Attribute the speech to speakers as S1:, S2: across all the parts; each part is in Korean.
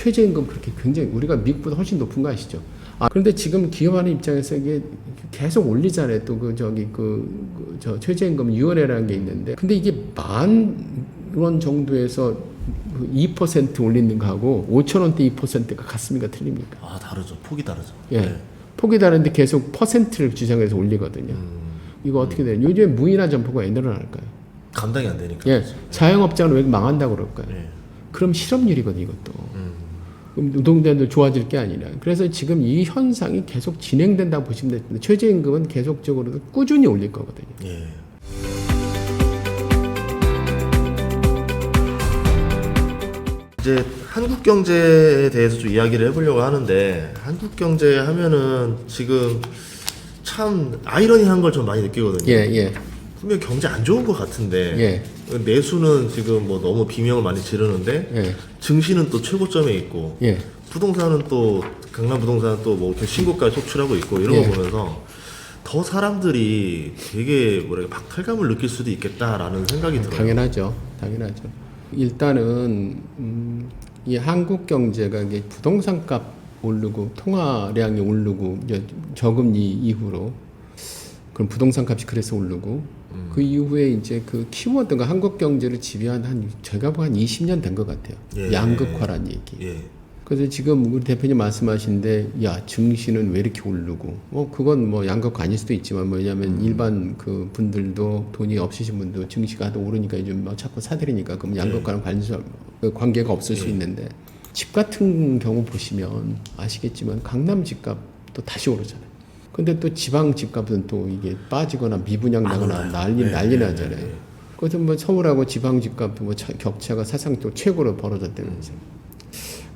S1: 최저임금 그렇게 굉장히 우리가 미국보다 훨씬 높은 거 아시죠? 그런데 지금 기업하는 입장에서 이게 계속 올리잖아요. 또 저 최저임금 위원회라는 게 있는데, 근데 이게 10,000원 정도에서 2% 올리는 거하고 5,000원대 2%가 같습니까? 틀립니까?
S2: 다르죠. 폭이 다르죠.
S1: 예.
S2: 네.
S1: 폭이 다른데 계속 퍼센트를 주장해서 올리거든요. 이거 어떻게 돼요? 요즘에 무이나 점포가 왜 늘어날까요?
S2: 감당이 안 되니까.
S1: 예. 자영업자는 왜 망한다고 그럴까요?
S2: 네.
S1: 그럼 실업률이거든요, 이것도. 그럼 노동자도 좋아질 게 아니라. 그래서 지금 이 현상이 계속 진행된다고 보시면 됩니다. 최저임금은 계속적으로 꾸준히 올릴 거거든요.
S2: 예. 이제 한국 경제에 대해서 좀 이야기를 해보려고 하는데, 한국 경제 하면은 지금 참 아이러니한 걸 좀 많이 느끼거든요.
S1: 예.
S2: 분명 경제 안 좋은 것 같은데,
S1: 예.
S2: 내수는 지금 뭐 너무 비명을 많이 지르는데,
S1: 예.
S2: 증시는 또 최고점에 있고,
S1: 예.
S2: 부동산은 또 강남 부동산은 또 뭐 신고가를 속출하고 있고 이런 거
S1: 예.
S2: 보면서 더 사람들이 되게 박탈감을 느낄 수도 있겠다라는 생각이 들어요.
S1: 당연하죠. 일단은 이 한국 경제가 이게 부동산 값 오르고 통화량이 오르고 이제 저금리 이후로 그럼 부동산 값이 그래서 오르고 그 이후에 이제 그 키워드가 한국 경제를 지배한 제가 보기엔 한 20년 된 것 같아요.
S2: 예.
S1: 양극화란 얘기.
S2: 예.
S1: 그래서 지금 우리 대표님 말씀하신데, 야, 증시는 왜 이렇게 오르고, 그건 뭐 양극화 아닐 수도 있지만, 왜냐면 일반 그 분들도 돈이 없으신 분도 증시가 하도 오르니까 요즘 막 자꾸 사들이니까, 그럼 양극화랑 관계가 없을 수 있는데, 집 같은 경우 보시면 아시겠지만, 강남 집값도 다시 오르잖아요. 근데 또 지방 집값은 또 이게 빠지거나 미분양 나거나 난리 나잖아요. 그래서 뭐 서울하고 지방 집값 뭐 격차가 사상 또 최고로 벌어졌다면서요.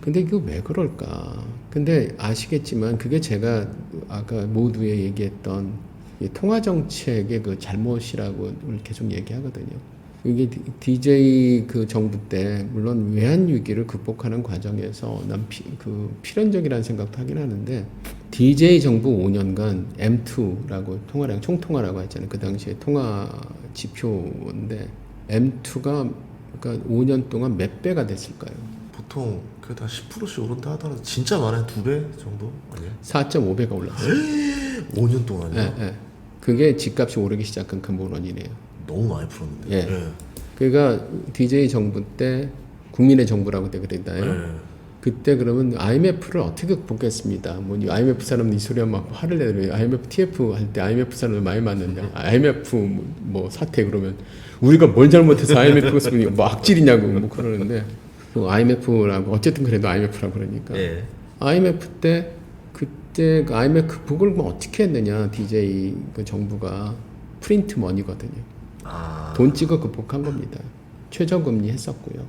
S1: 근데 이거 왜 그럴까? 근데 아시겠지만 그게 제가 아까 모두에 얘기했던 이 통화정책의 그 잘못이라고 계속 얘기하거든요. 이게 DJ 그 정부 때 물론 외환위기를 극복하는 과정에서 난 필연적이라는 생각도 하긴 하는데, DJ 정부 5년간 M2라고 통화량 총통화라고 했잖아요. 그 당시에 통화 지표인데 M2가 그러니까 5년 동안 몇 배가 됐을까요?
S2: 보통 그다 10%씩 오른다 하더라도 진짜 많아요. 2배 정도 아니에요?
S1: 4.5배가 올랐어요.
S2: 5년 동안요?
S1: 예. 그게 집값이 오르기 시작한 근본 원인이에요.
S2: 너무 많이 풀었는데.
S1: 예. 그러니까 DJ 정부 때 국민의 정부라고 그랬잖아요. 그때 그러면 IMF를 어떻게 극복했습니다. 뭐 IMF 사람은 이 소리 하면 막 화를 내더라고요. IMF TF 할 때 IMF 사람을 많이 만났는데 IMF 뭐 사태 그러면 우리가 뭘 잘못해서 IMF 그것을 뭐 악질이냐고 뭐 그러는데, IMF라고 어쨌든 그래도 IMF라고 그러니까 IMF 때 그때 그 IMF 극복을 뭐 어떻게 했느냐. DJ 그 정부가 프린트 머니거든요. 돈 찍어 극복한 겁니다. 최저금리 했었고요.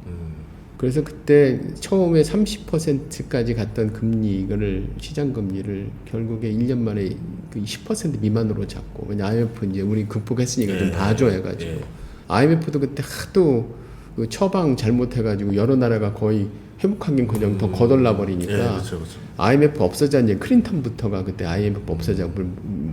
S1: 그래서 그때 처음에 30%까지 갔던 금리, 이거를 시장 금리를 결국에 1년 만에 그 10% 미만으로 잡고, 왜냐 IMF 이제 우리 극복했으니까 좀 봐줘 해가지고. IMF도 그때 하도 그 처방 잘못해가지고 여러 나라가 거의 회복하긴커녕 더 거덜나 버리니까.
S2: 그렇죠.
S1: IMF 없애자는 이제 클린턴부터가 그때 IMF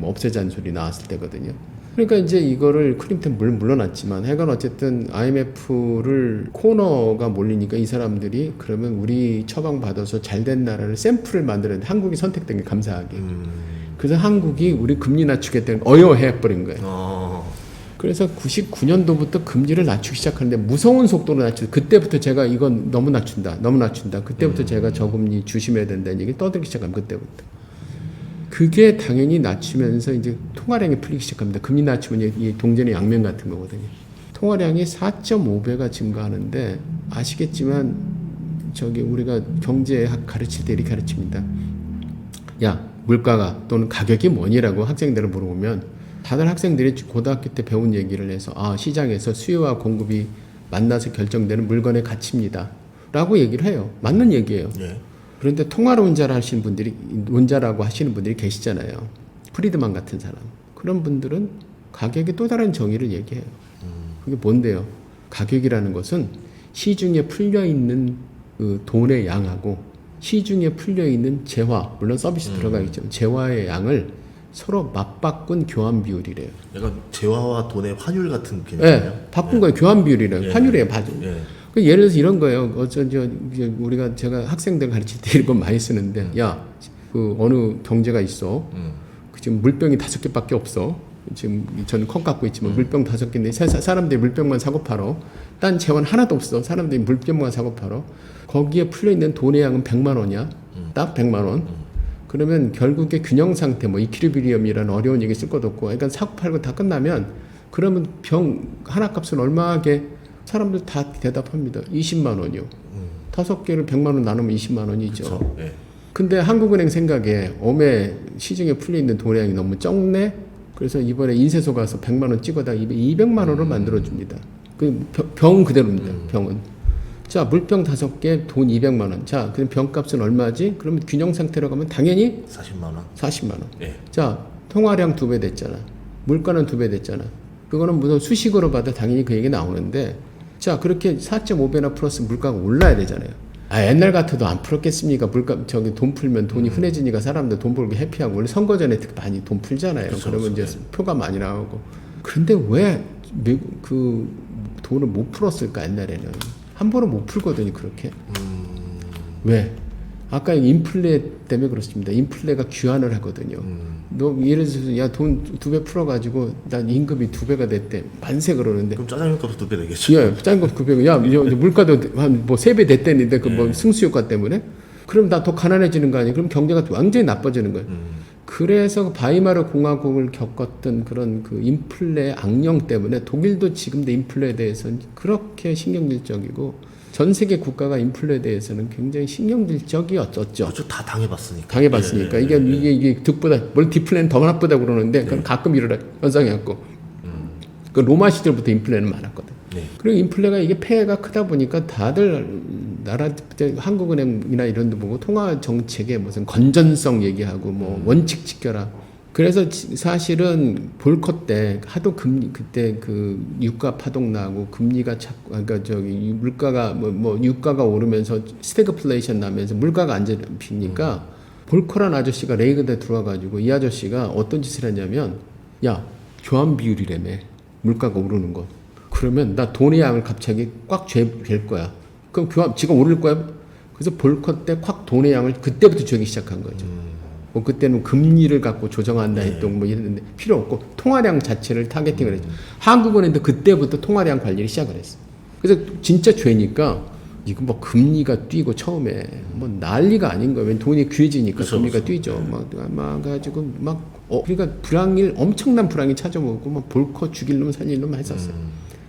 S1: 없애자는 소리 나왔을 때거든요. 그러니까 이제 이거를 클린턴 물러났지만 하여간 어쨌든 IMF를 코너가 몰리니까 이 사람들이 그러면 우리 처방 받아서 잘된 나라를 샘플을 만들었는데 한국이 선택된 게 감사하게. 그래서 한국이 우리 금리 낮추겠다는 어여해버린 거예요. 그래서 99년도부터 금리를 낮추기 시작하는데 무서운 속도로 낮추고, 그때부터 제가 이건 너무 낮춘다. 그때부터 제가 저금리 조심해야 된다는 얘기 떠들기 시작합니다. 그때부터. 그게 당연히 낮추면서 이제 통화량이 풀리기 시작합니다. 금리 낮추면 이 동전의 양면 같은 거거든요. 통화량이 4.5배가 증가하는데, 아시겠지만 우리가 경제학 가르칠 때 이렇게 가르칩니다. 야, 물가가 또는 가격이 뭐니라고 학생들을 물어보면 다들 학생들이 고등학교 때 배운 얘기를 해서 시장에서 수요와 공급이 만나서 결정되는 물건의 가치입니다 라고 얘기를 해요. 맞는 얘기예요. 그런데 통화론자라고 하시는 분들이 계시잖아요. 프리드만 같은 사람. 그런 분들은 가격의 또 다른 정의를 얘기해요. 그게 뭔데요? 가격이라는 것은 시중에 풀려있는 그 돈의 양하고 시중에 풀려있는 재화, 물론 서비스 들어가 있죠. 재화의 양을 서로 맞바꾼 교환 비율이래요.
S2: 약간 재화와 돈의 환율 같은 개념이에요?
S1: 바꾼 거예요. 교환 비율이래요. 환율이에요. 그 예를 들어서 이런 거예요. 우리가 제가 학생들 가르칠 때 이런 거 많이 쓰는데, 야, 그 어느 경제가 있어. 그 지금 물병이 5개밖에 없어. 지금 저는 컵 갖고 있지만 물병 5개인데 사람들이 물병만 사고 팔어. 딴 재원 하나도 없어. 사람들이 물병만 사고 팔어. 거기에 풀려 있는 돈의 양은 100만 원이야. 딱 100만 원. 그러면 결국에 균형 상태, 뭐 이퀴리비리엄이라는 어려운 얘기 쓸 것도 없고, 그러니까 사고 팔고 다 끝나면 그러면 병 하나 값은 얼마게 사람들 다 대답합니다. 20만 원이요. 5개를 100만 원 나누면 20만 원이죠.
S2: 그쵸? 네.
S1: 근데 한국은행 생각에 시중에 풀려 있는 돈의 양이 너무 적네. 그래서 이번에 인쇄소 가서 100만 원 찍어다 200만 원을 만들어 줍니다. 그 병 그대로입니다. 병은. 자, 물병 5개 돈 200만 원. 자, 그럼 병값은 얼마지? 그러면 균형 상태로 가면 당연히
S2: 40만 원.
S1: 40만 원.
S2: 네.
S1: 자, 통화량 2배 됐잖아. 물가는 2배 됐잖아. 그거는 무슨 수식으로 봐도 당연히 그 얘기 나오는데, 자, 그렇게 4.5배나 플러스 물가가 올라야 되잖아요. 아, 옛날 같아도 안 풀었겠습니까? 돈 풀면 돈이 흔해지니까 사람들 돈 벌고 해피하고, 원래 선거 전에 특히 많이 돈 풀잖아요.
S2: 그쵸,
S1: 그러면
S2: 그쵸,
S1: 이제 표가 많이 나오고. 그런데 왜 그 돈을 못 풀었을까, 옛날에는? 한 번은 못 풀거든요, 그렇게. 왜? 아까 인플레 때문에 그렇습니다. 인플레가 귀환을 하거든요. 너 예를 들어서 야, 돈 2배 풀어가지고 난 임금이 2배가 됐대. 만세 그러는데.
S2: 그럼 짜장면 값도 2배 되겠죠.
S1: 예, 짜장면 900. 야, 이제 물가도 한 뭐 3배 됐대는데 그 뭐 승수효과 때문에. 그럼 나 더 가난해지는 거 아니에요? 그럼 경제가 완전히 나빠지는 거예요. 그래서 바이마르 공화국을 겪었던 그런 그 인플레 악령 때문에 독일도 지금도 인플레에 대해서는 그렇게 신경질적이고 전 세계 국가가 인플레에 대해서는 굉장히 신경질적이었었죠.
S2: 그렇죠. 다 당해봤으니까.
S1: 당해봤으니까.
S2: 예,
S1: 이게 득보다, 멀티플레는 더 나쁘다고 그러는데, 그건 가끔 이런 현상이 없고. 그 로마 시절부터 인플레는 많았거든.
S2: 네.
S1: 그리고 인플레가 이게 폐해가 크다 보니까 다들 한국은행이나 이런 데 보고 통화 정책에 무슨 건전성 얘기하고 뭐 원칙 지켜라. 그래서 사실은 볼컷 때 하도 그때 그 유가 파동 나고 금리가 자꾸, 그러니까 물가가 뭐 유가가 오르면서 스태그플레이션 나면서 물가가 안 잡히니까 볼컷한 아저씨가 레이건에 들어와가지고 이 아저씨가 어떤 짓을 했냐면, 야, 교환 비율이라며 물가가 오르는 거. 그러면 나 돈의 양을 갑자기 꽉 잴 거야. 그럼 지가 오를 거야. 그래서 볼컷 때 콱 돈의 양을 그때부터 주기 시작한 거죠. 뭐 그때는 금리를 갖고 조정한다 했던 뭐 이랬는데 필요 없고 통화량 자체를 타겟팅을 했죠. 한국은행도 그때부터 통화량 관리를 시작을 했어. 그래서 진짜 죄니까 이거 뭐 금리가 뛰고 처음에 뭐 난리가 아닌 거예요. 왜냐면 돈이 귀해지니까
S2: 그쵸,
S1: 금리가
S2: 그쵸.
S1: 뛰죠. 막 가지고 그러니까 엄청난 불황이 찾아오고 막 볼컷 죽일 놈 살릴 놈 했었어요.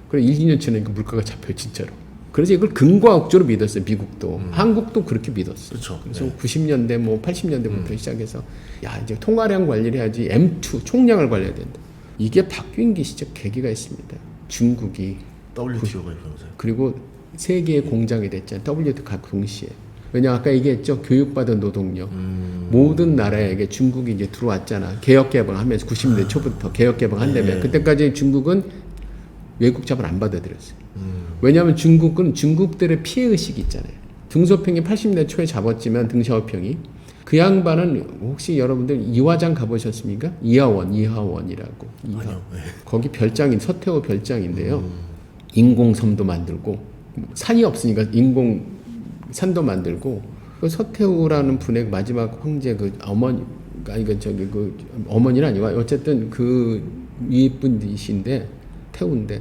S1: 그래 1, 2년 지나니까 물가가 잡혀요, 진짜로. 그래서 이걸 근거학적으로 믿었어요, 미국도. 한국도 그렇게 믿었어요.
S2: 그쵸.
S1: 그래서
S2: 네.
S1: 90년대, 뭐 80년대부터 시작해서, 야, 이제 통화량 관리를 해야지, M2, 총량을 관리해야 된다. 이게 바뀐 게 진짜 계기가 있습니다. 중국이.
S2: WTO가 이러면서요.
S1: 그리고 세 개의 공장이 됐잖아요. WTO 각 동시에. 왜냐 아까 얘기했죠. 교육받은 노동력. 모든 나라에게 중국이 이제 들어왔잖아. 개혁 개방하면서 90년대 초부터 개혁 개방한다며. 그때까지 중국은 외국 자본 안 받아들였어요. 왜냐하면 중국은 중국들의 피해 의식이 있잖아요. 등소평이 80년대 초에 잡았지만 등샤오평이 그 양반은 혹시 여러분들 이화장 가보셨습니까? 이하원이라고.
S2: 아니요. 네.
S1: 거기 별장인 서태후 별장인데요. 인공섬도 만들고 산이 없으니까 인공 산도 만들고 그 서태후라는 분의 마지막 황제 그 어머니 그 어머니는 아니고 어쨌든 그 이분이신데 태우인데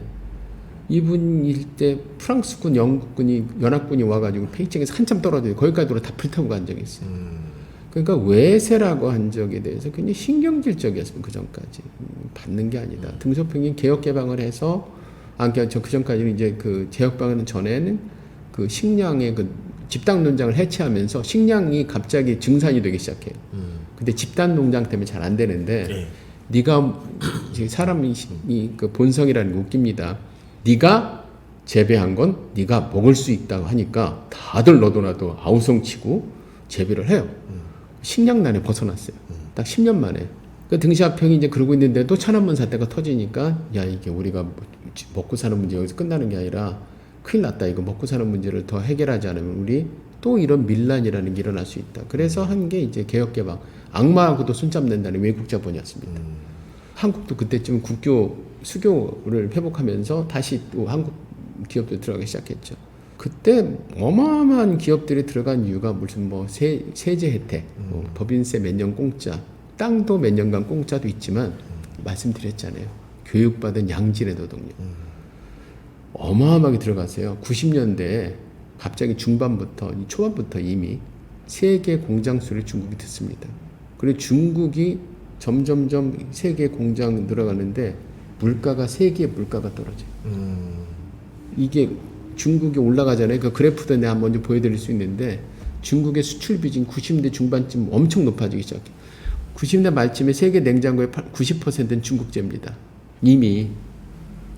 S1: 이분일 때 프랑스군, 영국군이 연합군이 와가지고 페이첵에서 한참 떨어져 거기까지 다 불타고 간 적이 있어요. 그러니까 외세라고 한 적에 대해서 굉장히 신경질적이었어요. 그 전까지 받는 게 아니다. 등소평이 개혁 개방을 해서 그 전까지는 이제 그 개혁 개방하는 전에는 그 식량의 그 집단 농장을 해체하면서 식량이 갑자기 증산이 되기 시작해요. 근데 집단 농장 때문에 잘 안 되는데
S2: 네.
S1: 네가 사람이 그 본성이라는 게 웃깁니다. 네가 재배한 건 네가 먹을 수 있다고 하니까 다들 너도 나도 아우성치고 재배를 해요. 식량난에 벗어났어요. 딱 10년 만에. 그 등시합평이 이제 그러고 있는데도 천안문 사태가 터지니까 야 이게 우리가 먹고 사는 문제 여기서 끝나는 게 아니라 큰일 났다. 이거 먹고 사는 문제를 더 해결하지 않으면 우리 또 이런 밀란이라는 게 일어날 수 있다. 그래서 한 게 이제 개혁개방. 악마하고도 손잡는다는 외국 자본이었습니다. 한국도 그때쯤 국교 수교를 회복하면서 다시 또 한국 기업도 들어가기 시작했죠. 그때 어마어마한 기업들이 들어간 이유가 무슨 뭐 세제 혜택, 뭐 법인세 몇 년 공짜, 땅도 몇 년간 공짜도 있지만 말씀드렸잖아요. 교육받은 양질의 노동력. 어마어마하게 들어갔어요. 90년대에 갑자기 중반부터 초반부터 이미 세계 공장 수를 중국이 듣습니다. 그리고 중국이 점점점 세계 공장 늘어가는데 물가가 세계의 물가가 떨어져요. 이게 중국이 올라가잖아요. 그 그래프도 내가 먼저 보여드릴 수 있는데 중국의 수출 비중 90년대 중반쯤 엄청 높아지기 시작해요. 90년대 말쯤에 세계 냉장고의 90%는 중국제입니다. 이미.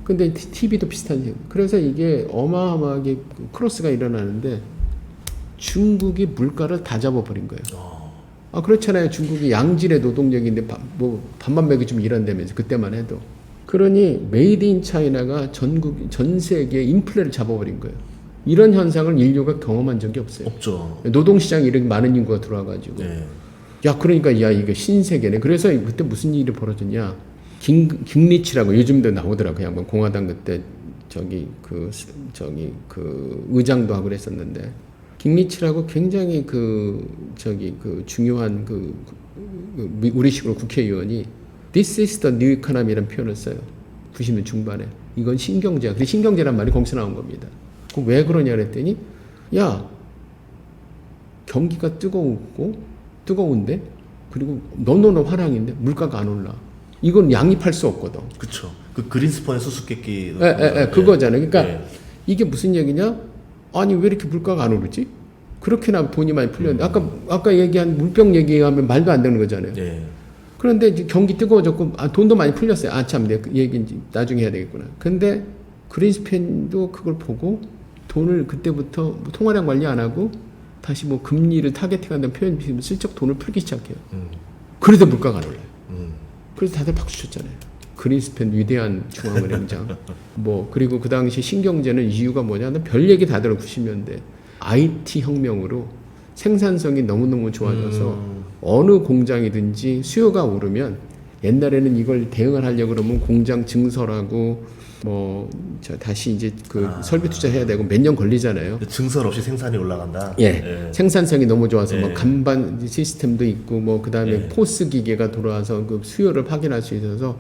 S1: 근데 TV도 비슷한 식. 그래서 이게 어마어마하게 크로스가 일어나는데 중국이 물가를 다 잡아버린 거예요. 아 그렇잖아요. 중국이 양질의 노동력인데 뭐 반만 매기 좀 일한다면서 그때만 해도. 그러니 메이드 인 차이나가 전 세계에 인플레를 잡아버린 거예요. 이런 현상을 인류가 경험한 적이 없어요.
S2: 없죠.
S1: 노동시장에 이렇게 많은 인구가 들어와가지고.
S2: 네.
S1: 야 그러니까 야 이게 신세계네. 그래서 그때 무슨 일이 벌어졌냐. 깅리치라고 요즘도 나오더라고요. 한번 공화당 그때 그 의장도 하고 그랬었는데 깅리치라고 굉장히 그 중요한 우리식으로 국회의원이 This is the new economy라는 표현을 써요. 90년 중반에. 이건 신경제야. 근데 신경제란 말이 거기서 나온 겁니다. 그럼 왜 그러냐 그랬더니 야 경기가 뜨거운데 그리고 너무너무 화랑인데 물가가 안 올라. 이건 양립할 수 없거든.
S2: 그렇죠. 그 그린스펀의 수수께끼.
S1: 그거잖아요. 그러니까
S2: 네.
S1: 이게 무슨 얘기냐? 아니 왜 이렇게 물가가 안 오르지? 그렇게나 돈이 많이 풀렸는데 아까 얘기한 물병 얘기하면 말도 안 되는 거잖아요.
S2: 네.
S1: 그런데 이제 경기 뜨거워졌고 돈도 많이 풀렸어요. 아 참, 내 얘기 나중에 해야 되겠구나. 근데 그린스팬도 그걸 보고 돈을 그때부터 뭐 통화량 관리 안 하고 다시 뭐 금리를 타겟팅한다는 표현 비슷한 슬쩍 돈을 풀기 시작해요. 그래도 물가가 안 올라요. 그래서 다들 박수 쳤잖아요. 그린스팬 위대한 중앙은행장. 뭐 그리고 그 당시 신경제는 이유가 뭐냐면 별 얘기 다 들어 90년대 IT 혁명으로 생산성이 너무너무 좋아져서 어느 공장이든지 수요가 오르면 옛날에는 이걸 대응을 하려고 그러면 공장 증설하고 다시 이제 설비 투자해야 되고 몇 년 걸리잖아요.
S2: 증설 없이 생산이 올라간다.
S1: 예. 생산성이 너무 좋아서 뭐 간반 시스템도 있고 뭐 그다음에 포스 기계가 돌아와서 그 수요를 확인할 수 있어서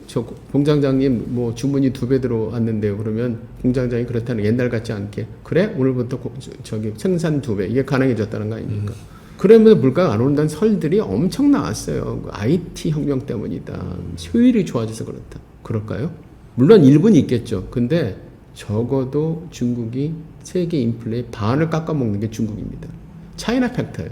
S1: 저 공장장님 뭐 주문이 2배 들어왔는데요. 그러면 공장장이 그렇다는 옛날 같지 않게 그래 오늘부터 생산 2배 이게 가능해졌다는 거 아닙니까? 그러면서 물가가 안 오른다는 설들이 엄청 나왔어요. IT 혁명 때문이다. 효율이 좋아져서 그렇다. 그럴까요? 물론 일부는 있겠죠. 근데 적어도 중국이 세계 인플레의 반을 깎아먹는 게 중국입니다. 차이나 팩터예요.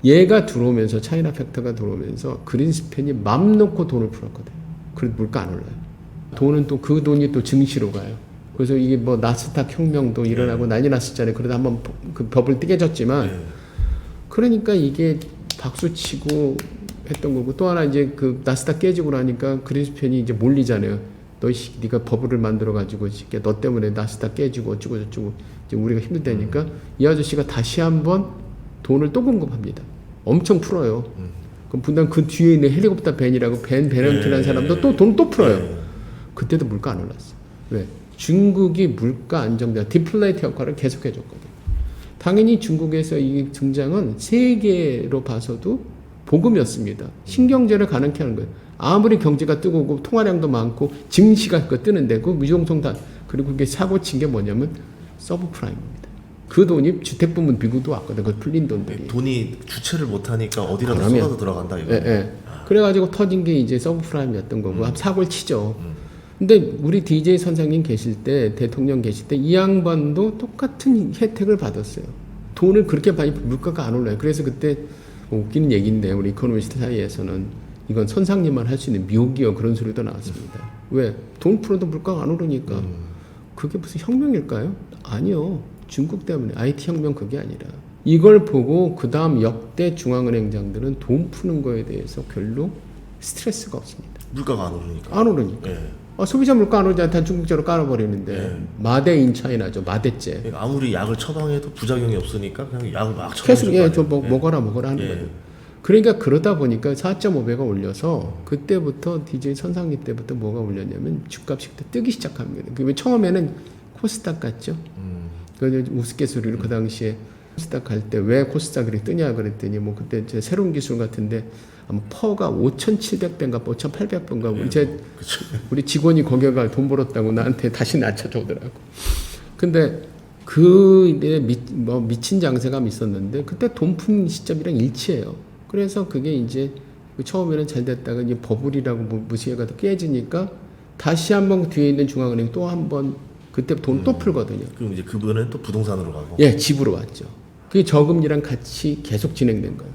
S1: 얘가 들어오면서 차이나 팩터가 들어오면서 그린스팬이 맘 놓고 돈을 풀었거든요. 그래도 물가 안 올라요. 돈은 또 그 돈이 또 증시로 가요. 그래서 이게 뭐 나스닥 혁명도 일어나고 난리 났었잖아요. 그러다 한번 그 법을 떼겨졌지만 그러니까 이게 박수치고 했던 거고 또 하나 이제 그 나스닥 깨지고 나니까 그린스팬이 이제 몰리잖아요. 네가 버블을 만들어 가지고 너 때문에 나스닥 깨지고 어쩌고 저쩌고 이제 우리가 힘들다니까 이 아저씨가 다시 한번 돈을 또 공급합니다. 엄청 풀어요. 그럼 분당 그 뒤에 있는 헬리콥터 벤이라고 베넌트라는 사람도 또 돈 또 풀어요. 그때도 물가 안 올랐어. 왜? 중국이 물가 안정자 디플레이트 역할을 계속 해줬거든. 당연히 중국에서 이 등장은 세계로 봐서도 복음이었습니다. 신경제를 가능케 하는 거예요. 아무리 경제가 뜨거우고 통화량도 많고 증시가 뜨는데 그 무정성 다 그리고 그게 사고 친 게 뭐냐면 서브프라임입니다. 그 돈이 주택부문 미국도 왔거든. 그 풀린 돈들이.
S2: 돈이 주체를 못하니까 어디라도
S1: 그러면,
S2: 쏟아서 들어간다 이거.
S1: 그래가지고 터진 게 이제 서브프라임이었던 거고 사고를 치죠. 근데 우리 DJ 선생님 계실 때 대통령 계실 때 이 양반도 똑같은 혜택을 받았어요. 돈을 그렇게 많이 물가가 안 올라요. 그래서 그때 웃기는 얘기인데 우리 이코노미스트 사이에서는 이건 선상님만 할 수 있는 묘기요 그런 소리도 나왔습니다. 왜? 돈 풀어도 물가가 안 오르니까. 그게 무슨 혁명일까요? 아니요. 중국 때문에 IT 혁명 그게 아니라 이걸 보고 그 다음 역대 중앙은행장들은 돈 푸는 거에 대해서 별로 스트레스가 없습니다.
S2: 물가가 안 오르니까.
S1: 안 오르니까. 소비자 물가 안 오르지 않다 중국제로 깔아버리는데 마대 인 차이나죠. 마대째.
S2: 그러니까 아무리 약을 처방해도 부작용이 없으니까 그냥 약을 막
S1: 계속
S2: 처방해줄
S1: 먹어라 하는 거예요. 그러니까 그러다 보니까 4.5배가 올려서 그때부터 DJ 선상립 때부터 뭐가 올렸냐면 주값이 그때 뜨기 시작합니다. 그게 처음에는 코스닥 같죠. 그 우스갯소리로 그 당시에 코스닥 갈 때 왜 코스닥이 뜨냐 그랬더니 뭐 그때 제 새로운 기술 같은데 아마 퍼가 5,700배인가 5,800배인가 우리 직원이 거기 가 돈 벌었다고 나한테 다시 낮춰주더라고. 근데 그때 미친 장세감이 있었는데 그때 돈 푼 시점이랑 일치해요. 그래서 그게 이제 처음에는 잘 됐다가 이제 버블이라고 무시해가 깨지니까 다시 한번 뒤에 있는 중앙은행 또 한번 그때 돈 또 풀거든요.
S2: 그럼 이제 그분은 또 부동산으로 가고.
S1: 예, 집으로 왔죠. 그게 저금리랑 같이 계속 진행된 거예요.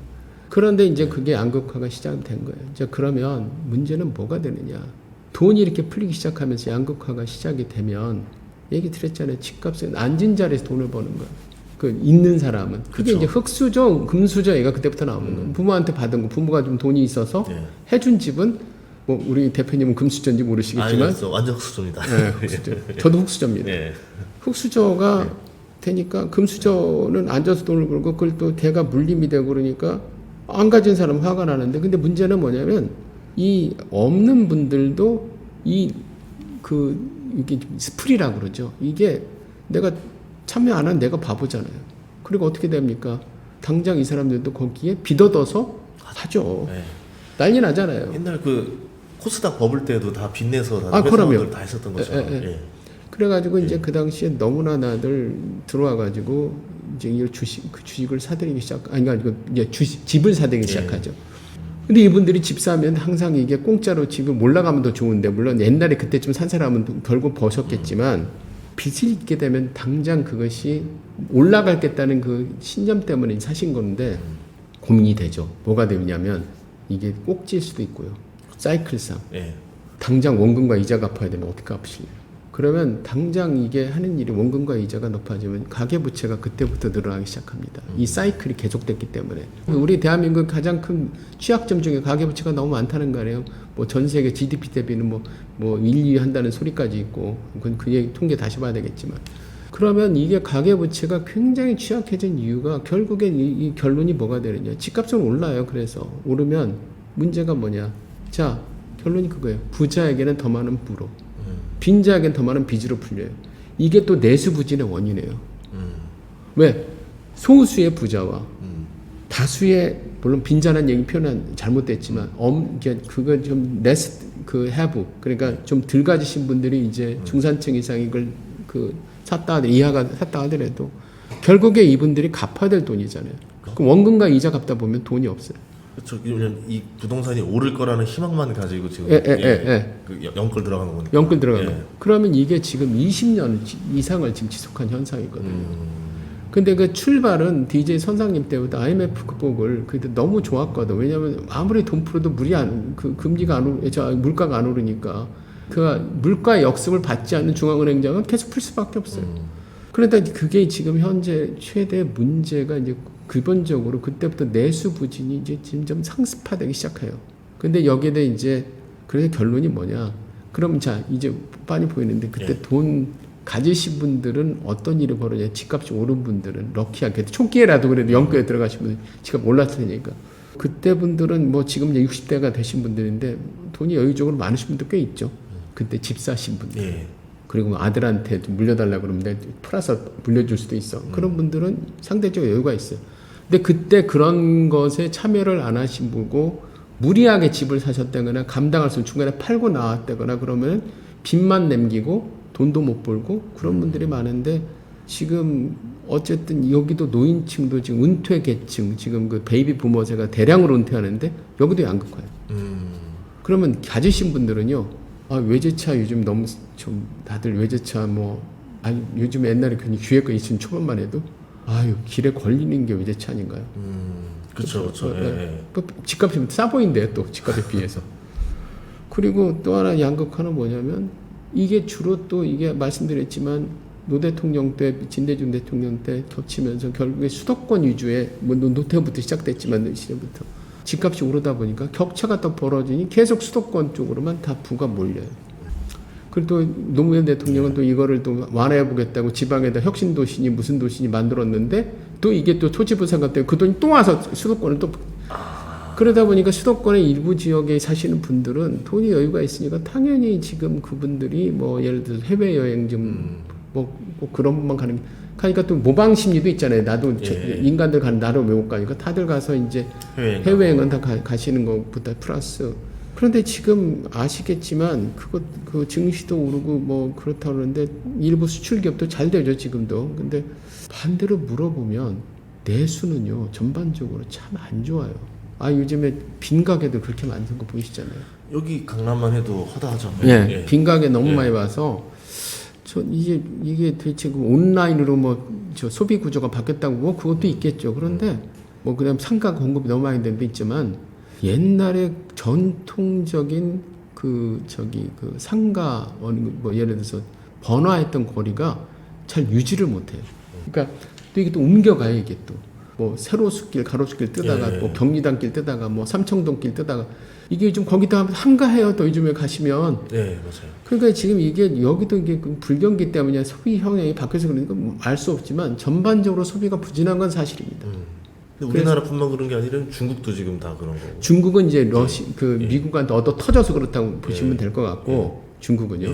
S1: 그런데 이제 그게 양극화가 시작된 거예요. 이제 그러면 문제는 뭐가 되느냐? 돈이 이렇게 풀리기 시작하면서 양극화가 시작이 되면 얘기 드렸잖아요. 집값은 앉은 자리에서 돈을 버는 거예요. 그 있는 사람은 그게
S2: 그쵸.
S1: 이제 흑수저, 금수저 얘가 그때부터 나오는 거예요. 부모한테 받은 거, 부모가 좀 돈이 있어서
S2: 예.
S1: 해준 집은 뭐 우리 대표님은 금수저인지 모르시겠지만,
S2: 알겠어. 완전 흑수저입니다.
S1: 네, 흑수저. 저도 흑수저입니다.
S2: 예.
S1: 흑수저가 되니까 금수저는 앉아서 돈을 벌고 그걸 또 대가 물림이 되고 그러니까 안 가진 사람은 화가 나는데 근데 문제는 뭐냐면 이 없는 분들도 이게 스프리라고 그러죠. 이게 내가 참여 안 한 내가 바보잖아요. 그리고 어떻게 됩니까? 당장 이 사람들도 거기에 빚어둬서 하죠.
S2: 예.
S1: 난리 나잖아요.
S2: 옛날 그 코스닥 버블 때도 다 빚내서
S1: 아,
S2: 다
S1: 그럼요.
S2: 회사원들 다 했었던 것처럼.
S1: 예.
S2: 예.
S1: 그래가지고 이제 그 당시에 너무나 나들 들어와가지고 이제 이 주식을 사들이기 아니고 이제 집을 사들이기 시작하죠. 근데 이분들이 집 사면 항상 이게 공짜로 집을 올라가면 더 좋은데 물론 옛날에 그때쯤 산 사람은 결국 버셨겠지만 빚을 잊게 되면 당장 그것이 올라갈겠다는 그 신념 때문에 사신 건데 고민이 되죠. 뭐가 되냐면 이게 꼭질 수도 있고요. 사이클상
S2: 예.
S1: 당장 원금과 이자 갚아야 되면 어떻게 갚으실래요? 그러면 당장 이게 하는 일이 원금과 이자가 높아지면 가계부채가 그때부터 늘어나기 시작합니다. 이 사이클이 계속됐기 때문에 우리 대한민국 가장 큰 취약점 중에 가계부채가 너무 많다는 거예요. 뭐 전 세계 GDP 대비는 뭐 1, 2위 한다는 소리까지 있고 그건 그 얘기 통계 다시 봐야 되겠지만 그러면 이게 가계부채가 굉장히 취약해진 이유가 결국엔 이 결론이 뭐가 되느냐? 집값은 올라요. 그래서 오르면 문제가 뭐냐? 자 결론이 그거예요. 부자에게는 더 많은 부로. 빈자에겐 더 많은 빚으로 풀려요. 이게 또 내수부진의 원인이에요. 왜? 소수의 부자와 다수의 물론 빈자라는 얘기 표현은 잘못됐지만 그거 좀 less have 그러니까 좀 덜 가지신 분들이 이제 중산층 이상 이걸 이하가 샀다 하더라도 결국에 이분들이 갚아야 될 돈이잖아요. 그럼 원금과 이자 갚다 보면 돈이 없어요.
S2: 그렇죠. 왜냐면 이 부동산이 오를 거라는 희망만 가지고 지금 그 영끌 들어가는 거니까.
S1: 영끌 들어가는 거. 그러면 이게 지금 20년 이상을 지금 지속한 현상이거든요. 근데 그 출발은 DJ 선상님 때부터 IMF 극복을 그때 너무 좋았거든. 왜냐하면 아무리 돈 풀어도 물가가 안 오르니까 그 물가의 역습을 받지 않는 중앙은행장은 계속 풀 수밖에 없어요. 그런데 그게 지금 현재 최대 문제가 이제 기본적으로 그때부터 내수 부진이 이제 점점 상습화되기 시작해요. 근데 여기에 대해 이제 그래서 결론이 뭐냐? 그럼 자 이제 빤히 보이는데 그때 돈 가지신 분들은 어떤 일이 벌어냐? 집값이 오른 분들은 럭키하게 총기회라도 그래도 영끌에 들어가신 분들 집값 올랐을 테니까 그때 분들은 뭐 지금 이제 60대가 되신 분들인데 돈이 여유적으로 많으신 분들 꽤 있죠. 그때 집 사신 분들. 그리고 아들한테 좀 물려달라고 그러면 내가 풀어서 물려줄 수도 있어. 그런 분들은 상대적으로 여유가 있어요. 근데 그때 그런 것에 참여를 안 하신 분고 무리하게 집을 사셨다거나 감당할 수 중간에 팔고 나왔다거나 그러면 빚만 남기고 돈도 못 벌고 그런 분들이 많은데 지금 어쨌든 여기도 노인층도 지금 은퇴 계층 지금 그 베이비 부머세가 대량으로 은퇴하는데 여기도 양극화예요. 그러면 가지신 분들은요. 외제차 요즘 너무 좀 다들 외제차 요즘 옛날에 괜히 기획권 2000 초반만 해도 길에 걸리는 게 외제차 아닌가요?
S2: 그렇죠.
S1: 집값이 싸 보인대요 또 집값에 비해서. 그리고 또 하나 양극화는 뭐냐면 이게 주로 또 이게 말씀드렸지만 노 대통령 때 진대중 대통령 때 겹치면서 결국에 수도권 위주의 노태우부터 시작됐지만 시절부터 집값이 오르다 보니까 격차가 또 벌어지니 계속 수도권 쪽으로만 다 부가 몰려요. 그리고 또 노무현 대통령은 또 이거를 또 완화해 보겠다고 지방에다 혁신도시니 무슨 도시니 만들었는데 또 이게 또 토지부상가 때문에 그 돈이 또 와서 수도권을 또 그러다 보니까 수도권의 일부 지역에 사시는 분들은 돈이 여유가 있으니까 당연히 지금 그분들이 뭐 예를 들어서 해외여행 좀 뭐 그런 분만 그러니까 또 모방 심리도 있잖아요. 나도
S2: 예.
S1: 인간들 가는 나를 왜 못 가니까 다들 가서 이제 해외여행은 다 가시는 것보다 플러스. 그런데 지금 아시겠지만 그 증시도 오르고 뭐 그렇다 그러는데 일부 수출 기업도 잘 되죠 지금도. 근데 반대로 물어보면 내수는요 전반적으로 참 안 좋아요. 요즘에 빈 가게도 그렇게 많은 거 보이시잖아요.
S2: 여기 강남만 해도 허다하죠.
S1: 예, 빈 가게 너무 많이 봐서 이게 도대체 온라인으로 뭐 저 소비 구조가 바뀌었다고 뭐 그것도 있겠죠. 그런데 뭐 그다음 상가 공급이 너무 많이 된 데 있지만 옛날에 전통적인 그 상가 뭐 예를 들어서 번화했던 거리가 잘 유지를 못해요. 그러니까 또 이게 또 옮겨가요 이게 또. 뭐 세로수길, 가로수길 뜨다가 뭐 경리단길 뜨다가 뭐 삼청동길 뜨다가 이게 좀 거기다 한가해요. 또 요즘에 가시면.
S2: 네 맞아요.
S1: 그러니까 지금 이게 여기도 이게 불경기 때문에 소비 형향이 바뀌어서 그러니까 알 수 없지만 전반적으로 소비가 부진한 건 사실입니다.
S2: 근데 우리나라뿐만 그런 게 아니라 중국도 지금 다 그런 거고.
S1: 중국은 이제 미국한테 얻어 터져서 그렇다고 보시면 될 것 같고 중국은요.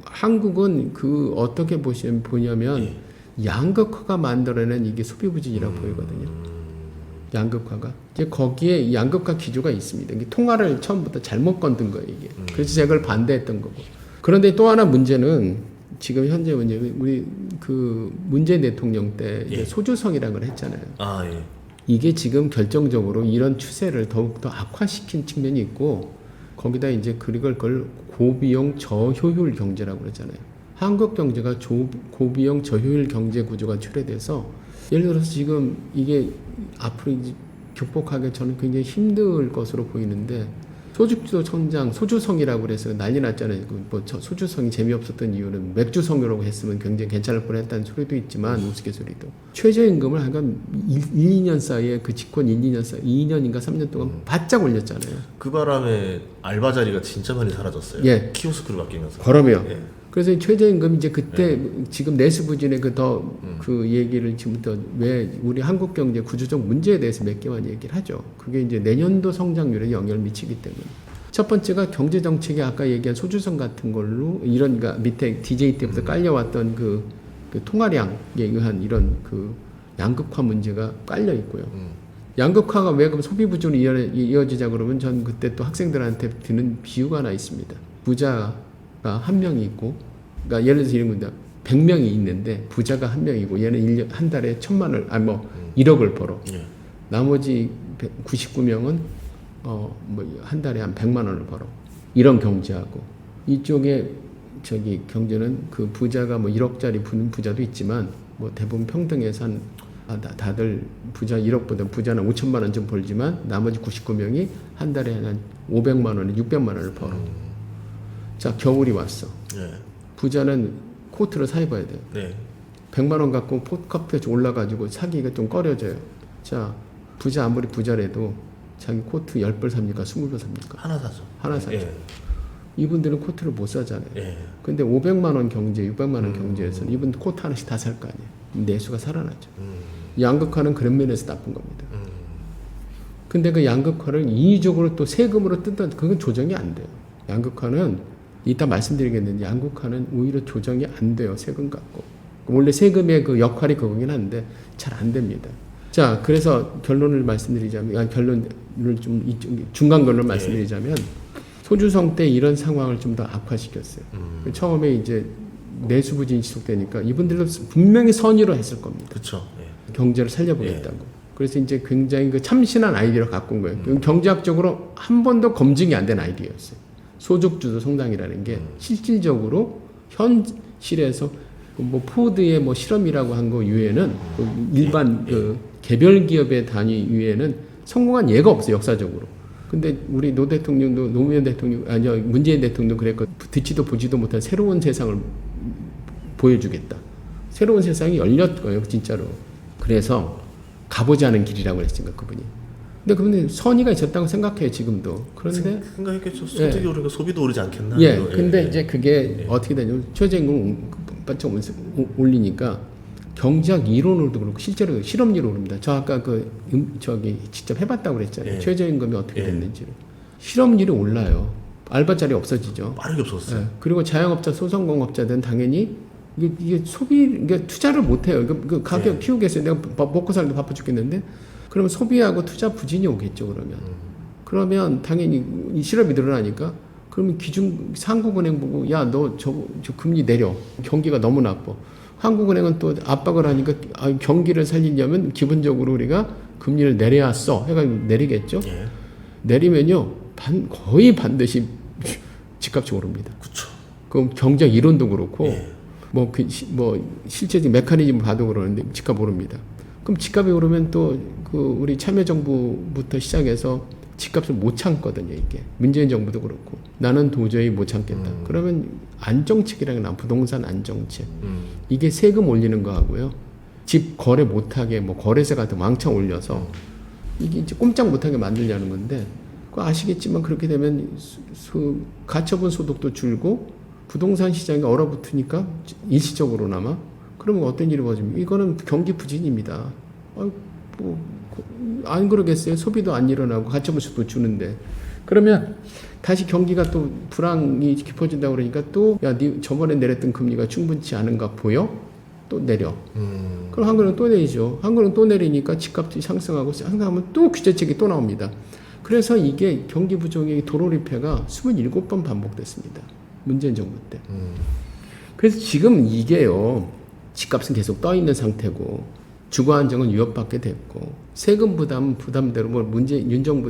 S1: 한국은 어떻게 보냐면 양극화가 만들어낸 이게 소비 부진이라고 보이거든요. 양극화가 이제 거기에 양극화 기조가 있습니다. 이게 통화를 처음부터 잘못 건든 거예요 이게. 그래서 제가 그걸 반대했던 거고. 그런데 또 하나 문제는 지금 현재 문제는 우리 문재인 대통령 때 이제 소주성이라는 걸 했잖아요. 이게 지금 결정적으로 이런 추세를 더욱더 악화시킨 측면이 있고 거기다 이제 그걸 고비용 저효율 경제라고 그러잖아요. 한국 경제가 고비용 저효율 경제 구조가 출해돼서 예를 들어서 지금 이게 앞으로 이제 극복하기 저는 굉장히 힘들 것으로 보이는데 소주도 성장, 소주성이라고 그래서 난리 났잖아요. 소주성이 재미없었던 이유는 맥주성이라고 했으면 굉장히 괜찮을 뻔했다는 소리도 있지만 우스갯소리도 최저임금을 한 2년 사이에 그 집권 2년 사이 2년인가 3년 동안 바짝 올렸잖아요.
S2: 그 바람에 알바 자리가 진짜 많이 사라졌어요.
S1: 예.
S2: 키오스크로 바뀌면서.
S1: 그러면
S2: 예.
S1: 그래서 최저임금 이제 그때 지금 내수 부진의 그 얘기를 지금부터 왜 우리 한국 경제 구조적 문제에 대해서 몇 개만 얘기를 하죠. 그게 이제 내년도 성장률에 영향을 미치기 때문에. 첫 번째가 경제 정책이 아까 얘기한 소주성 같은 걸로 이런 밑에 DJ 때부터 깔려왔던 그 통화량에 의한 이런 양극화 문제가 깔려 있고요. 양극화가 왜 그럼 소비 부진으로 이어지자 그러면 전 그때 또 학생들한테 드는 비유가 하나 있습니다. 부자가 한 명이 있고, 그러니까 예를 들어서 이런 건데 100명이 있는데 부자가 한 명이고 얘는 한 달에 1,000만 원, 1억을 벌어. 나머지 99명은 한 달에 한 100만 원을 벌어. 이런 경제하고 이쪽에 경제는 그 부자가 1억짜리 부는 부자도 있지만 대부분 평등해서 다들 부자 1억보다 부자는 5천만 원 좀 벌지만 나머지 99명이 한 달에 한 500만 원에 600만 원을 벌어. 자, 겨울이 왔어. 부자는 코트를 사 입어야 돼요. 100만 원 갖고 컵에 올라가지고 사기가 좀 꺼려져요. 자, 부자 아무리 부자라도 자기 코트 10벌 삽니까? 20벌 삽니까?
S2: 하나 사죠.
S1: 하나 사죠. 이분들은 코트를 못 사잖아요. 근데 500만 원 경제, 600만 원 경제에서는 이분 코트 하나씩 다 살 거 아니에요. 내수가 살아나죠. 양극화는 그런 면에서 나쁜 겁니다. 근데 그 양극화를 인위적으로 또 세금으로 뜯다 그건 조정이 안 돼요. 양극화는 이따 말씀드리겠는데 양극화는 오히려 조정이 안 돼요. 세금 갖고. 원래 세금의 그 역할이 그거긴 한데 잘 안 됩니다. 자, 그래서 결론을 말씀드리자면, 결론을 중간 결론을 말씀드리자면 소주성 때 이런 상황을 좀 더 악화시켰어요. 처음에 이제 내수 부진이 지속되니까 이분들도 분명히 선의로 했을 겁니다.
S2: 그렇죠.
S1: 경제를 살려보겠다고. 그래서 이제 굉장히 참신한 아이디어를 갖고 온 거예요. 경제학적으로 한 번도 검증이 안 된 아이디어였어요. 소득주도 성장이라는 게 실질적으로 현실에서 포드의 실험이라고 한 거 외에는 일반 개별 기업의 단위 이외에는 성공한 예가 없어요, 역사적으로. 근데 우리 노무현 대통령, 문재인 대통령 그랬거든요. 듣지도 보지도 못한 새로운 세상을 보여주겠다. 새로운 세상이 열렸고요, 진짜로. 그래서 가보자는 길이라고 그랬으니까 그분이. 근데 그분은 선의가 있었다고 생각해요, 지금도. 그런데
S2: 생각했겠죠. 소득이 오르니까 소비도 오르지 않겠나.
S1: 근데 이제 그게 어떻게 되냐면 최저임금 바짝 올리니까 경제학 이론으로도 그렇고 실제로 실험리로 오릅니다. 저 아까 직접 해봤다고 그랬잖아요. 최저임금이 어떻게 됐는지를. 실험률이 올라요. 알바 자리 없어지죠.
S2: 빠르게 없어졌어요.
S1: 그리고 자영업자, 소상공업자들은 당연히 이게 소비, 이게 투자를 못 해요. 그 가격
S2: 네.
S1: 키우겠어요. 내가 먹고 살기 바빠 죽겠는데. 그러면 소비하고 투자 부진이 오겠죠, 그러면. 그러면 당연히 이 실업이 늘어나니까 그러면 한국은행 보고 야, 너 저 금리 내려. 경기가 너무 나빠. 한국은행은 또 압박을 하니까 경기를 살리려면 기본적으로 우리가 금리를 내려야 써. 해가지고 내리겠죠.
S2: 예.
S1: 내리면요, 거의 반드시 집값이 오릅니다.
S2: 그쵸.
S1: 그럼 경제 이론도 그렇고
S2: 예.
S1: 뭐 실제적 메커니즘을 봐도 그러는데 집값 오릅니다. 그럼 집값이 오르면 또 그 우리 참여정부부터 시작해서 집값을 못 참거든요. 이게 문재인 정부도 그렇고 나는 도저히 못 참겠다. 그러면 안정책이라는 게 부동산 안정책. 이게 세금 올리는 거 하고요. 집 거래 못하게 뭐 거래세 같은 거 왕창 올려서 이게 이제 꼼짝 못하게 만들려는 건데 그거 아시겠지만 그렇게 되면 가처분 소득도 줄고 부동산 시장이 얼어붙으니까 일시적으로나마 그러면 어떤 일이 벌어집니까? 이거는 경기 부진입니다. 안 그러겠어요? 소비도 안 일어나고 가처분 소득도 주는데 그러면 다시 경기가 또 불황이 깊어진다고 그러니까 또 야, 네 저번에 내렸던 금리가 충분치 않은가 보여? 또 내려. 그럼 한국은 또 내리죠. 한국은 또 내리니까 집값이 상승하고 상승하면 또 규제책이 또 나옵니다. 그래서 이게 경기 부정의 도로리패가 27번 반복됐습니다. 문재인 정부 때. 그래서 지금 이게요. 집값은 계속 떠 있는 상태고 주거 안정은 위협받게 됐고 세금 부담대로 뭐 문재인 정부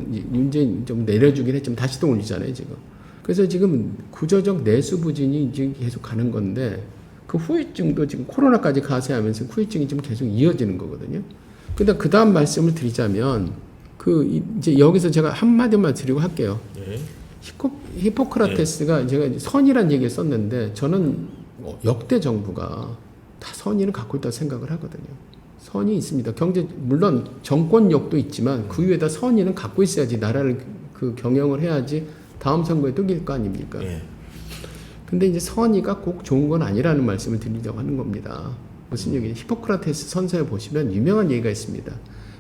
S1: 좀 내려주긴 했지만 다시 또 올리잖아요 지금. 그래서 지금 구조적 내수 부진이 이제 계속 가는 건데 그 후유증도 지금 코로나까지 가세하면서 후유증이 지금 계속 이어지는 거거든요. 근데 그 다음 말씀을 드리자면 이제 여기서 제가 한마디만 드리고 할게요.
S2: 예.
S1: 히포크라테스가 제가 선이란 얘기를 썼는데 저는 역대 정부가 다 선의를 갖고 있다고 생각을 하거든요. 선이 있습니다. 물론 정권력도 있지만 그 위에다 선의는 갖고 있어야지 나라를 경영을 해야지 다음 선거에 또 이길 거 아닙니까?
S2: 예.
S1: 근데 이제 선의가 꼭 좋은 건 아니라는 말씀을 드리려고 하는 겁니다. 무슨 얘기냐? 히포크라테스 선서에 보시면 유명한 얘기가 있습니다.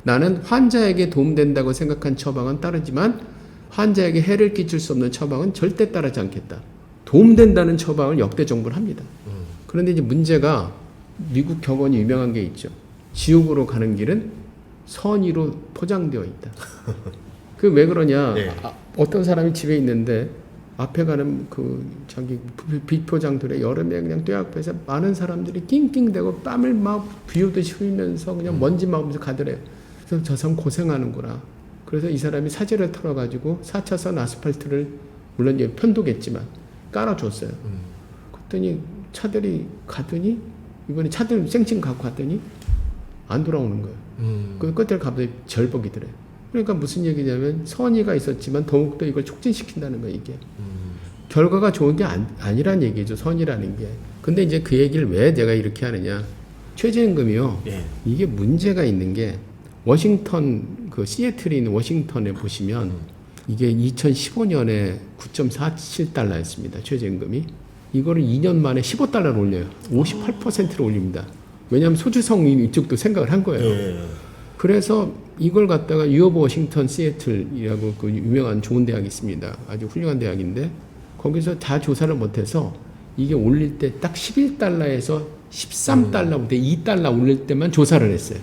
S1: 나는 환자에게 도움된다고 생각한 처방은 따르지만 환자에게 해를 끼칠 수 없는 처방은 절대 따르지 않겠다. 도움된다는 처방을 역대 정부는 합니다. 그런데 이제 문제가 미국 격언이 유명한 게 있죠. 지옥으로 가는 길은 선의로 포장되어 있다. 그 왜 그러냐?
S2: 네.
S1: 어떤 사람이 집에 있는데 앞에 가는 자기 비포장들에 여름에 그냥 뼈 앞에서 많은 사람들이 낑낑대고 땀을 막 비오듯이 흘리면서 그냥 먼지 막으면서 가더래요. 그래서 저 사람 고생하는구나. 그래서 이 사람이 사제를 털어가지고 4차선 아스팔트를 물론 이제 편도겠지만 깔아줬어요. 그랬더니 차들이 가더니 이번에 차들 생칭 갖고 갔더니 안 돌아오는 거예요. 그 끝에 갑자기 절복이더래. 그러니까 무슨 얘기냐면 선의가 있었지만 더욱더 이걸 촉진시킨다는 거예요, 이게. 결과가 좋은 게 아니란 얘기죠, 선의라는 게. 근데 이제 그 얘기를 왜 내가 이렇게 하느냐. 최저임금이요.
S2: 예.
S1: 이게 문제가 있는 게 워싱턴, 시애틀에 있는 워싱턴에 보시면 이게 2015년에 9.47달러였습니다, 최저임금이. 이거를 2년 만에 15달러를 올려요. 58%를 올립니다. 왜냐하면 소주성 이쪽도 생각을 한 거예요.
S2: 예.
S1: 그래서 이걸 갖다가 유오브 워싱턴 시애틀이라고 그 유명한 좋은 대학이 있습니다. 아주 훌륭한 대학인데 거기서 다 조사를 못해서 이게 올릴 때 딱 11달러에서 13달러부터 2달러 올릴 때만 조사를 했어요.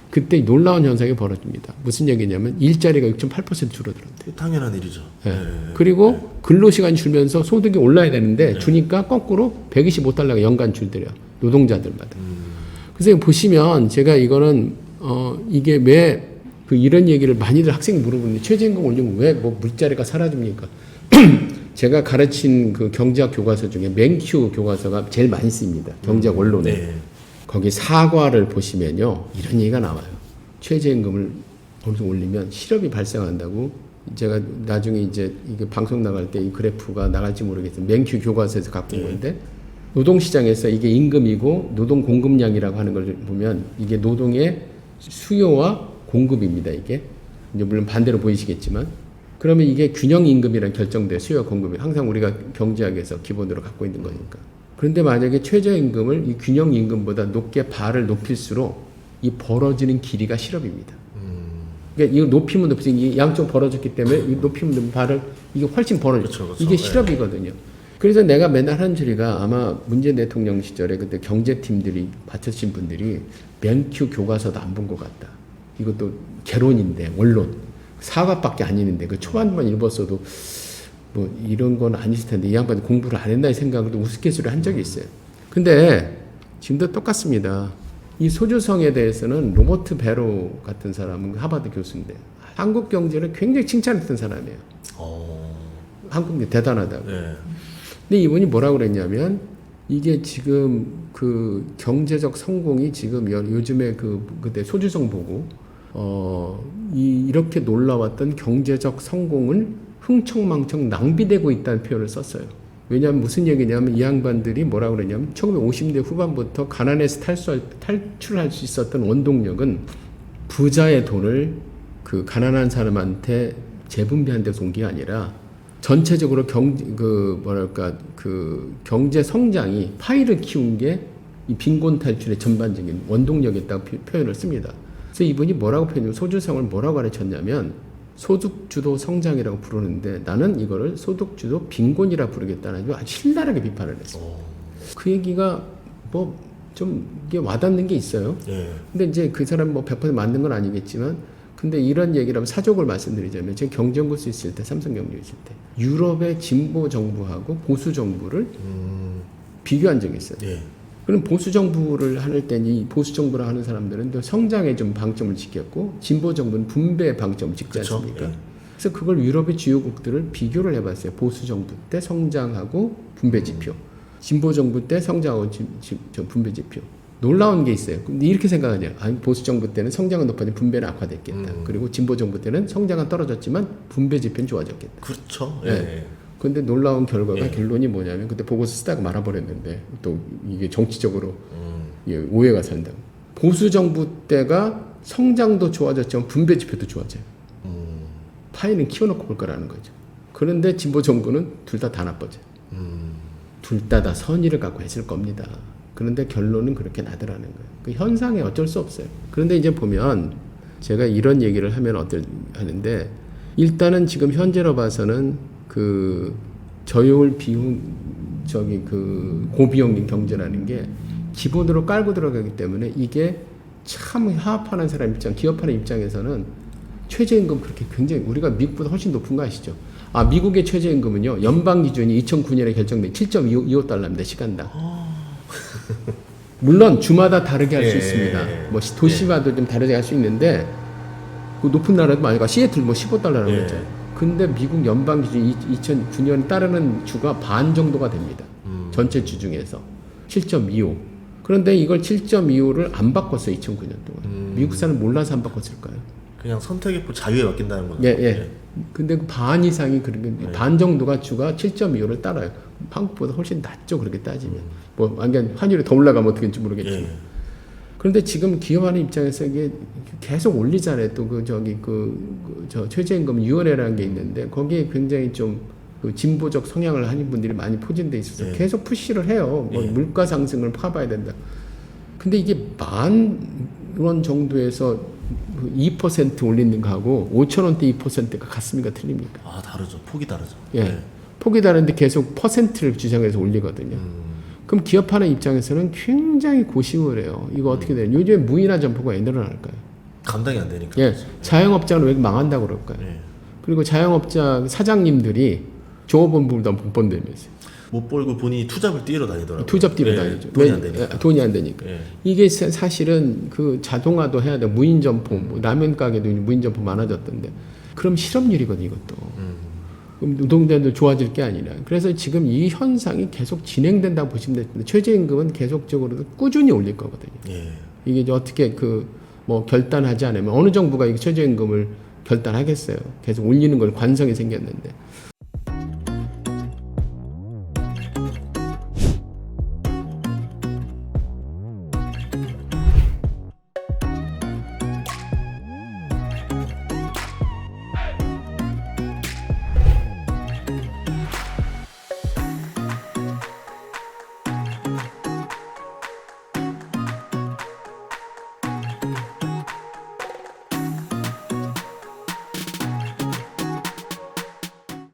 S1: 그때 놀라운 현상이 벌어집니다. 무슨 얘기냐면 일자리가 6.8% 줄어들었대요.
S2: 당연한 일이죠.
S1: 네.
S2: 예.
S1: 그리고 근로시간이 줄면서 소득이 올라야 되는데 주니까 거꾸로 125달러가 연간 줄더래요. 노동자들마다. 그래서 보시면 제가 이거는 이게 왜 이런 얘기를 많이들 학생이 물어보는데 최저임금 올리면 왜 물자리가 사라집니까? 제가 가르친 경제학 교과서 중에 맨큐 교과서가 제일 많이 쓰입니다. 경제학 원론에.
S2: 네.
S1: 거기 사과를 보시면요. 이런 얘기가 나와요. 최저임금을 어느 정도 올리면 실업이 발생한다고. 제가 나중에 이제 이게 방송 나갈 때 이 그래프가 나갈지 모르겠어요. 맨큐 교과서에서 갖고 온 건데 노동시장에서 이게 임금이고 노동 공급량이라고 하는 걸 보면 이게 노동의 수요와 공급입니다. 이게 이제 물론 반대로 보이시겠지만 그러면 이게 균형 임금이랑 결정돼 수요 공급이 항상 우리가 경제학에서 기본으로 갖고 있는 거니까. 그런데 만약에 최저임금을 이 균형 임금보다 높게 발을 높일수록 이 벌어지는 길이가 실업입니다. 그러니까 이거 높이면 높이지 이 양쪽 벌어졌기 때문에 이 높이면 발을 이게 훨씬 벌어져.
S2: 그렇죠.
S1: 이게 실업이거든요. 그래서 내가 맨날 하는 소리가 아마 문재인 대통령 시절에 그때 경제팀들이 받쳐친 분들이 맨큐 교과서도 안 본 것 같다. 이것도 개론인데 원론 사과밖에 안 읽는데 그 초반만 읽었어도 뭐 이런 건 아니실 텐데 이 양반이 공부를 안 했나 이 생각으로 우스갯소리를 한 적이 있어요. 근데 지금도 똑같습니다. 이 소주성에 대해서는 로버트 베로 같은 사람은 하버드 교수인데 한국 경제를 굉장히 칭찬했던 사람이에요. 한국 경제 대단하다고.
S2: 네. 근데
S1: 이분이 뭐라고 그랬냐면 이게 지금 그 경제적 성공이 지금 요즘에 그때 소주성 보고 이렇게 놀라웠던 경제적 성공을 흥청망청 낭비되고 있다는 표현을 썼어요. 왜냐하면 무슨 얘기냐면 이 양반들이 뭐라고 그러냐면 1950대 후반부터 가난에서 탈출할 수 있었던 원동력은 부자의 돈을 그 가난한 사람한테 재분배한 데서 온 게 아니라 전체적으로 경제 성장이 파이를 키운 게 이 빈곤 탈출의 전반적인 원동력이었다고 표현을 씁니다. 그래서 이분이 뭐라고 표현하냐면 소주성을 뭐라고 가르쳤냐면 소득주도 성장이라고 부르는데 나는 이거를 소득주도 빈곤이라 부르겠다는 아주 신랄하게 비판을 했어요. 그 얘기가 뭐 좀 이게 와닿는 게 있어요. 근데 이제 그 사람 뭐 100% 맞는 건 아니겠지만 근데 이런 얘기를 하면 사족을 말씀드리자면 제가 경제연구소 있을 때 삼성경제 있을 때 유럽의 진보 정부하고 보수 정부를 비교한 적이 있어요. 그럼 보수 정부를 할 때 이 보수 정부를 하는 사람들은 또 성장에 좀 방점을 찍혔고 진보 정부는 분배에 방점을 찍지 않습니까? 그래서 그걸 유럽의 주요국들을 비교를 해봤어요. 보수 정부 때 성장하고 분배 지표, 진보 정부 때 성장하고 분배 지표. 놀라운 게 있어요. 근데 이렇게 생각하냐? 아니 보수 정부 때는 성장은 높아지면 분배는 악화됐겠다. 그리고 진보 정부 때는 성장은 떨어졌지만 분배 지표는 좋아졌겠다.
S2: 그렇죠.
S1: 네. 근데 놀라운 결과가 결론이 뭐냐면 그때 보고서 쓰다가 말아버렸는데 또 이게 정치적으로 오해가 산다고. 보수 정부 때가 성장도 좋아졌지만 분배 지표도 좋아져요. 파이는 키워놓고 볼 거라는 거죠. 그런데 진보 정부는 둘 다 나빠져요. 둘 다 선의를 갖고 했을 겁니다. 그런데 결론은 그렇게 나더라는 거예요. 그 현상에 어쩔 수 없어요. 그런데 이제 보면 제가 이런 얘기를 하면 하는데 일단은 지금 현재로 봐서는 그 저율 비용 고비용인 경제라는 게 기본으로 깔고 들어가기 때문에 이게 참 하업하는 사람 입장, 기업하는 입장에서는 최저임금 그렇게 굉장히 우리가 미국보다 훨씬 높은 거 아시죠? 미국의 최저임금은요 연방 기준이 2009년에 결정된 7.25달러입니다 시간당. 물론 주마다 다르게 할 수 있습니다. 뭐 도시마다 좀 다르게 할 수 있는데 그 높은 나라도 많이 가. 시애틀 뭐 15달러라고 했잖아요. 근데 미국 연방 기준 2009년 따르는 주가 반 정도가 됩니다. 전체 주 중에서 7.25. 그런데 이걸 7.25를 안 바꿨어요 2009년 동안. 미국 사람 몰라서 안 바꿨을까요?
S2: 그냥 선택의 자유에 맡긴다는 거죠.
S1: 근데 그 반 이상이 반 정도가 주가 7.25를 따라요. 한국보다 훨씬 낮죠 그렇게 따지면. 뭐 완전 환율이 더 올라가면 어떻게 될지 모르겠지만. 그런데 지금 기업하는 입장에서 이게 계속 올리잖아요. 또 저 최저임금 위원회라는 게 있는데 거기에 굉장히 좀 그 진보적 성향을 하는 분들이 많이 포진돼 있어서 계속 푸시를 해요. 뭐 물가 상승을 파봐야 된다. 근데 이게 10,000원 정도에서 2% 올리는 거하고 5,000원대 2%가 같습니까? 틀립니까?
S2: 다르죠. 폭이 다르죠.
S1: 폭이 다른데 계속 퍼센트를 주장해서 올리거든요. 그럼 기업하는 입장에서는 굉장히 고심을 해요. 이거 어떻게 돼요? 요즘에 무인화 점포가 왜 늘어날까요?
S2: 감당이 안 되니까.
S1: 자영업자는 왜 망한다고 그럴까요? 그리고 자영업자 사장님들이 종업원보다 못 번다면서요.
S2: 못 벌고 본인이 투잡을 뛰러 다니더라고요.
S1: 투잡 뛰러 다니죠. 돈이 안 되니까. 이게 사실은 그 자동화도 해야 돼. 무인 점포, 뭐 라면 가게도 무인 점포 많아졌던데. 그럼 실업률이거든 이것도. 그럼 노동자도 좋아질 게 아니라. 그래서 지금 이 현상이 계속 진행된다고 보시면 됩니다. 최저임금은 계속적으로 꾸준히 올릴 거거든요. 이게 이제 어떻게 뭐 결단하지 않으면 어느 정부가 이 최저임금을 결단하겠어요. 계속 올리는 걸 관성이 생겼는데.